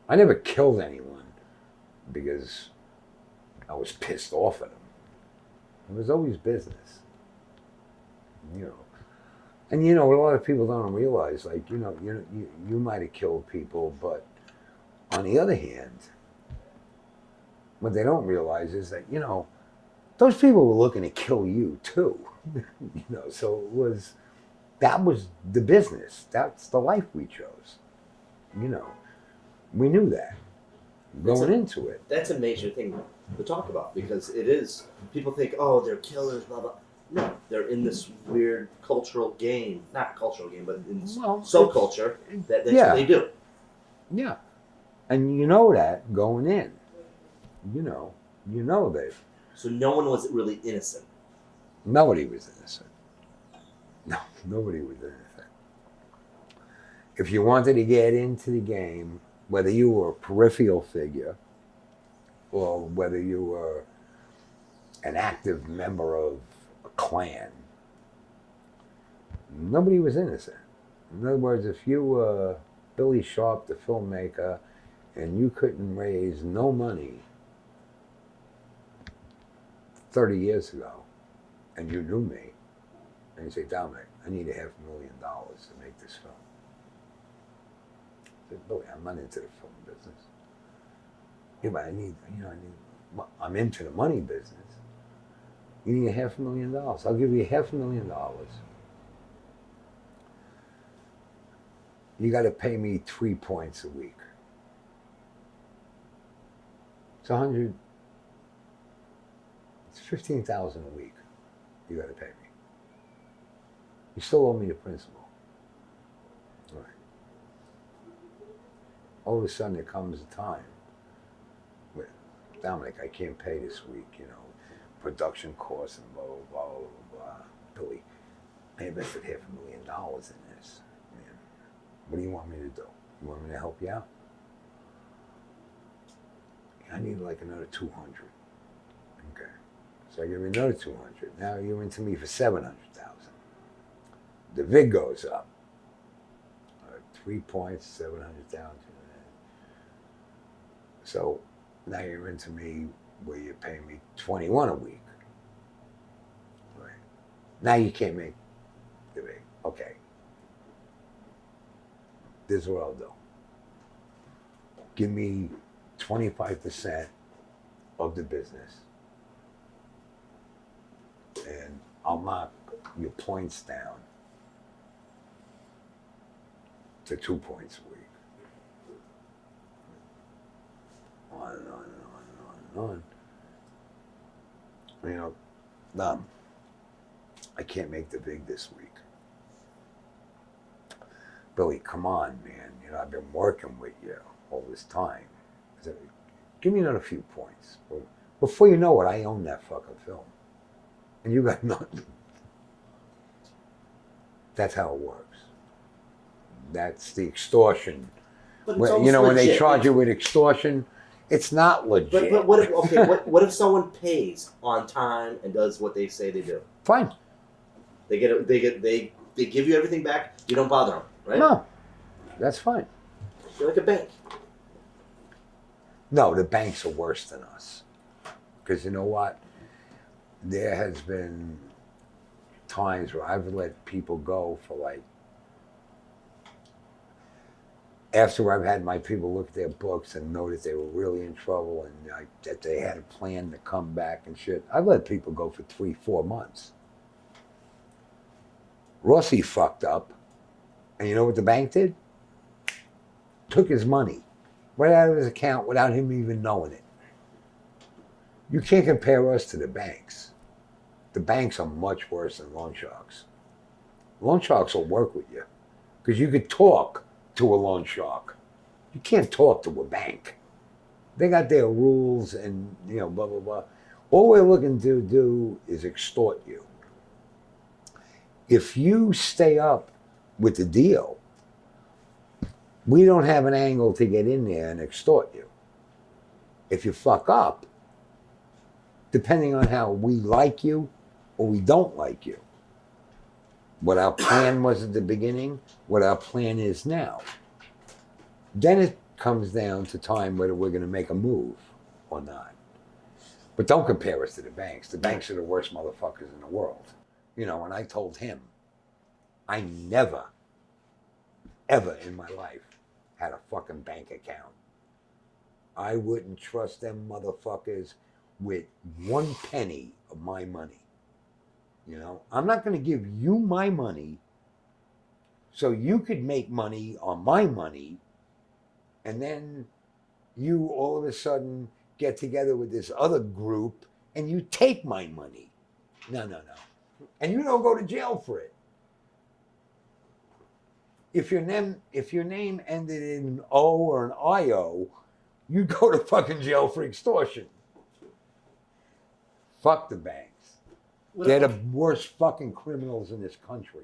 I never killed anyone because I was pissed off at them. It was always business, you know. And you know, a lot of people don't realize, like, you might have killed people, but on the other hand, what they don't realize is that, those people were looking to kill you too. So that was the business. That's the life we chose. We knew that going into it. That's a major thing to talk about because it is. People think, oh, they're killers, blah blah. No, they're in this weird cultural game. Not cultural game, but in subculture. That's what they do. Yeah, and you know that going in. You know that. So no one was really innocent. Nobody was innocent. No, nobody was innocent. If you wanted to get into the game, whether you were a peripheral figure or whether you were an active member of a clan, nobody was innocent. In other words, if you were Billy Sharp, the filmmaker, and you couldn't raise no money 30 years ago, and you knew me, and you say, Dominick, I need $500,000 to make this film. I said, Billy, I'm not into the film business. Yeah, but I'm into the money business. You need $500,000. I'll give you $500,000. You got to pay me 3 points a week. It's $15,000 a week. You got to pay me. You still owe me the principal. All right. All of a sudden, there comes a time where, Dominick, I can't pay this week. Production costs and blah blah blah blah blah. Billy, I invested $500,000 in this. Man, what do you want me to do? You want me to help you out? I need like another 200. Okay. So I give you another 200. Now you're into me for 700,000. The VIG goes up. 3 points, 700,000. So now you're into me where you're paying me 21 a week. Right. Now you can't make the VIG. Okay. This is what I'll do. Give me 25% of the business, and I'll knock your points down to 2 points a week. On and on and on and on and on. Dom, I can't make the VIG this week. Billy, come on, man. I've been working with you all this time. I said, give me another few points. Before you know it, I own that fucking film. And you got nothing. That's how it works. That's the extortion. When they charge you with extortion, it's not legit. But what if what if someone pays on time and does what they say they do? Fine. They give you everything back. You don't bother them, right? No, that's fine. You're like a bank. No, the banks are worse than us. Because you know what? There has been times where I've let people go for after I've had my people look at their books and know that they were really in trouble and that they had a plan to come back and shit. I've let people go for 3-4 months. Rossi fucked up. And you know what the bank did? Took his money right out of his account without him even knowing it. You can't compare us to the banks. The banks are much worse than loan sharks. Loan sharks will work with you because you could talk to a loan shark. You can't talk to a bank. They got their rules and, blah, blah, blah. All we're looking to do is extort you. If you stay up with the deal, we don't have an angle to get in there and extort you. If you fuck up, depending on how we like you or we don't like you, what our plan was at the beginning, what our plan is now, then it comes down to time whether we're going to make a move or not. But don't compare us to the banks. The banks are the worst motherfuckers in the world. You know, and I told him, I never, ever in my life had a fucking bank account. I wouldn't trust them motherfuckers with 1 penny of my money. You know, I'm not going to give you my money so you could make money on my money, and then you all of a sudden get together with this other group and you take my money. No. And you don't go to jail for it. If your name ended in an O or an IO, you go to fucking jail for extortion. Fuck the banks. They're the worst fucking criminals in this country.